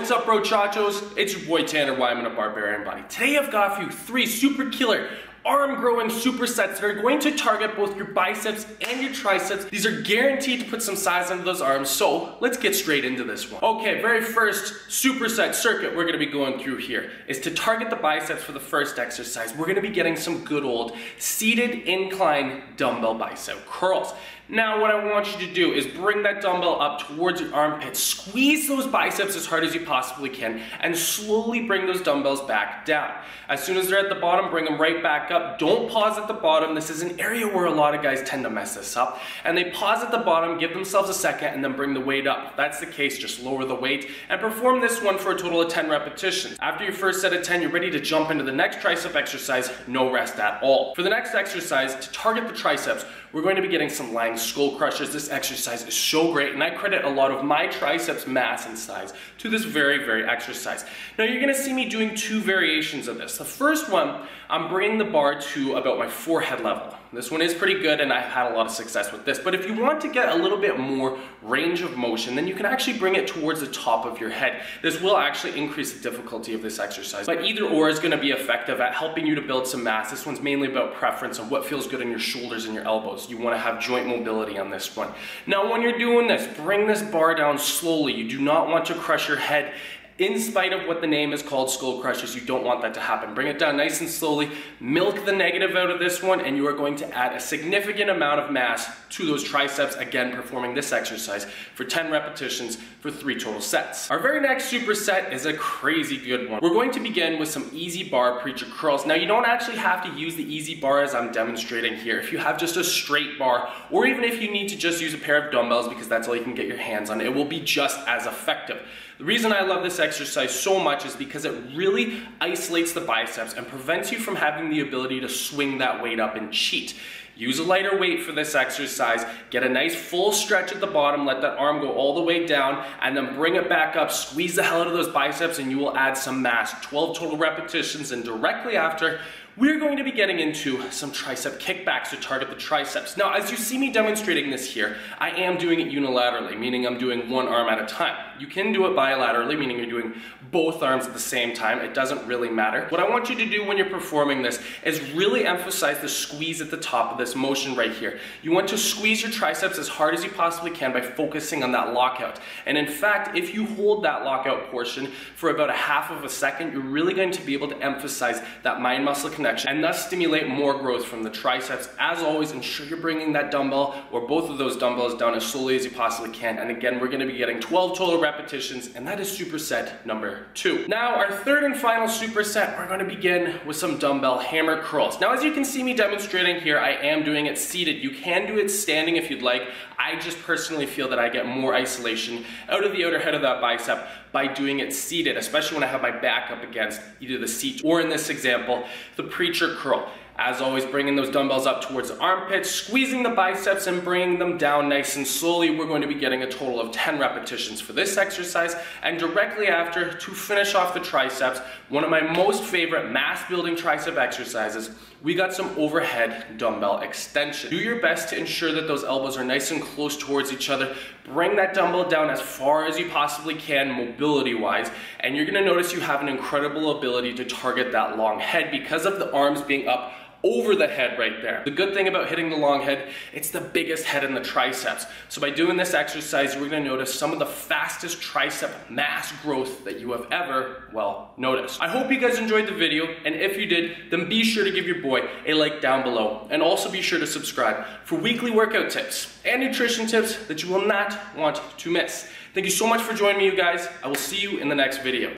What's up, bro chachos? It's your boy Tanner Wideman of BarbarianBody. Today I've got for you 3 super killer arm growing supersets that are going to target both your biceps and your triceps. These are guaranteed to put some size into those arms, so let's get straight into this one. Okay, very first superset circuit we're gonna be going through here is to target the biceps for the first exercise. We're gonna be getting some good old seated incline dumbbell bicep curls. Now what I want you to do is bring that dumbbell up towards your armpit, squeeze those biceps as hard as you possibly can, and slowly bring those dumbbells back down. As soon as they're at the bottom, bring them right back up. Don't pause at the bottom. This is an area where a lot of guys tend to mess this up. And they pause at the bottom, give themselves a second, and then bring the weight up. If that's the case, just lower the weight and perform this one for a total of 10 repetitions. After your first set of 10, you're ready to jump into the next tricep exercise, no rest at all. For the next exercise, to target the triceps, we're going to be getting some lying skull crushers. This exercise is so great, and I credit a lot of my triceps mass and size to this very exercise. Now you're gonna see me doing 2 variations of this. The first one, I'm bringing the bar to about my forehead level. This one is pretty good, and I've had a lot of success with this. But if you want to get a little bit more range of motion, then you can actually bring it towards the top of your head. This will actually increase the difficulty of this exercise. But either or is gonna be effective at helping you to build some mass. This one's mainly about preference and what feels good in your shoulders and your elbows. You wanna have joint mobility on this one. Now when you're doing this, bring this bar down slowly. You do not want to crush your head. In spite of what the name is called, skull crushers, you don't want that to happen. Bring it down nice and slowly, milk the negative out of this one, and you are going to add a significant amount of mass to those triceps, again performing this exercise for 10 repetitions for 3 total sets. Our very next superset is a crazy good one. We're going to begin with some easy bar preacher curls. Now you don't actually have to use the easy bar as I'm demonstrating here. If you have just a straight bar, or even if you need to just use a pair of dumbbells because that's all you can get your hands on, it will be just as effective. The reason I love this exercise so much is because it really isolates the biceps and prevents you from having the ability to swing that weight up and cheat. Use a lighter weight for this exercise, get a nice full stretch at the bottom, let that arm go all the way down, and then bring it back up, squeeze the hell out of those biceps, and you will add some mass. 12 total repetitions, and directly after, we're going to be getting into some tricep kickbacks to target the triceps. Now, as you see me demonstrating this here, I am doing it unilaterally, meaning I'm doing one arm at a time. You can do it bilaterally, meaning you're doing both arms at the same time. It doesn't really matter. What I want you to do when you're performing this is really emphasize the squeeze at the top of this motion right here. You want to squeeze your triceps as hard as you possibly can by focusing on that lockout. And in fact, if you hold that lockout portion for about a half of a second, you're really going to be able to emphasize that mind-muscle connection and thus stimulate more growth from the triceps. As always, ensure you're bringing that dumbbell or both of those dumbbells down as slowly as you possibly can. And again, we're going to be getting 12 total repetitions, and that is superset number 2. Now, our third and final superset, we're going to begin with some dumbbell hammer curls. Now, as you can see me demonstrating here, I am doing it seated. You can do it standing if you'd like. I just personally feel that I get more isolation out of the outer head of that bicep by doing it seated, especially when I have my back up against either the seat or, in this example, the preacher curl. As always, bringing those dumbbells up towards the armpits, squeezing the biceps and bringing them down nice and slowly. We're going to be getting a total of 10 repetitions for this exercise. And directly after, to finish off the triceps, one of my most favorite mass building tricep exercises, we got some overhead dumbbell extension. Do your best to ensure that those elbows are nice and close towards each other. Bring that dumbbell down as far as you possibly can mobility-wise, and you're gonna notice you have an incredible ability to target that long head because of the arms being up over the head right there. The good thing about hitting the long head, it's the biggest head in the triceps. So by doing this exercise, we're gonna notice some of the fastest tricep mass growth that you have ever, well, noticed. I hope you guys enjoyed the video, and if you did, then be sure to give your boy a like down below, and also be sure to subscribe for weekly workout tips and nutrition tips that you will not want to miss. Thank you so much for joining me, you guys. I will see you in the next video.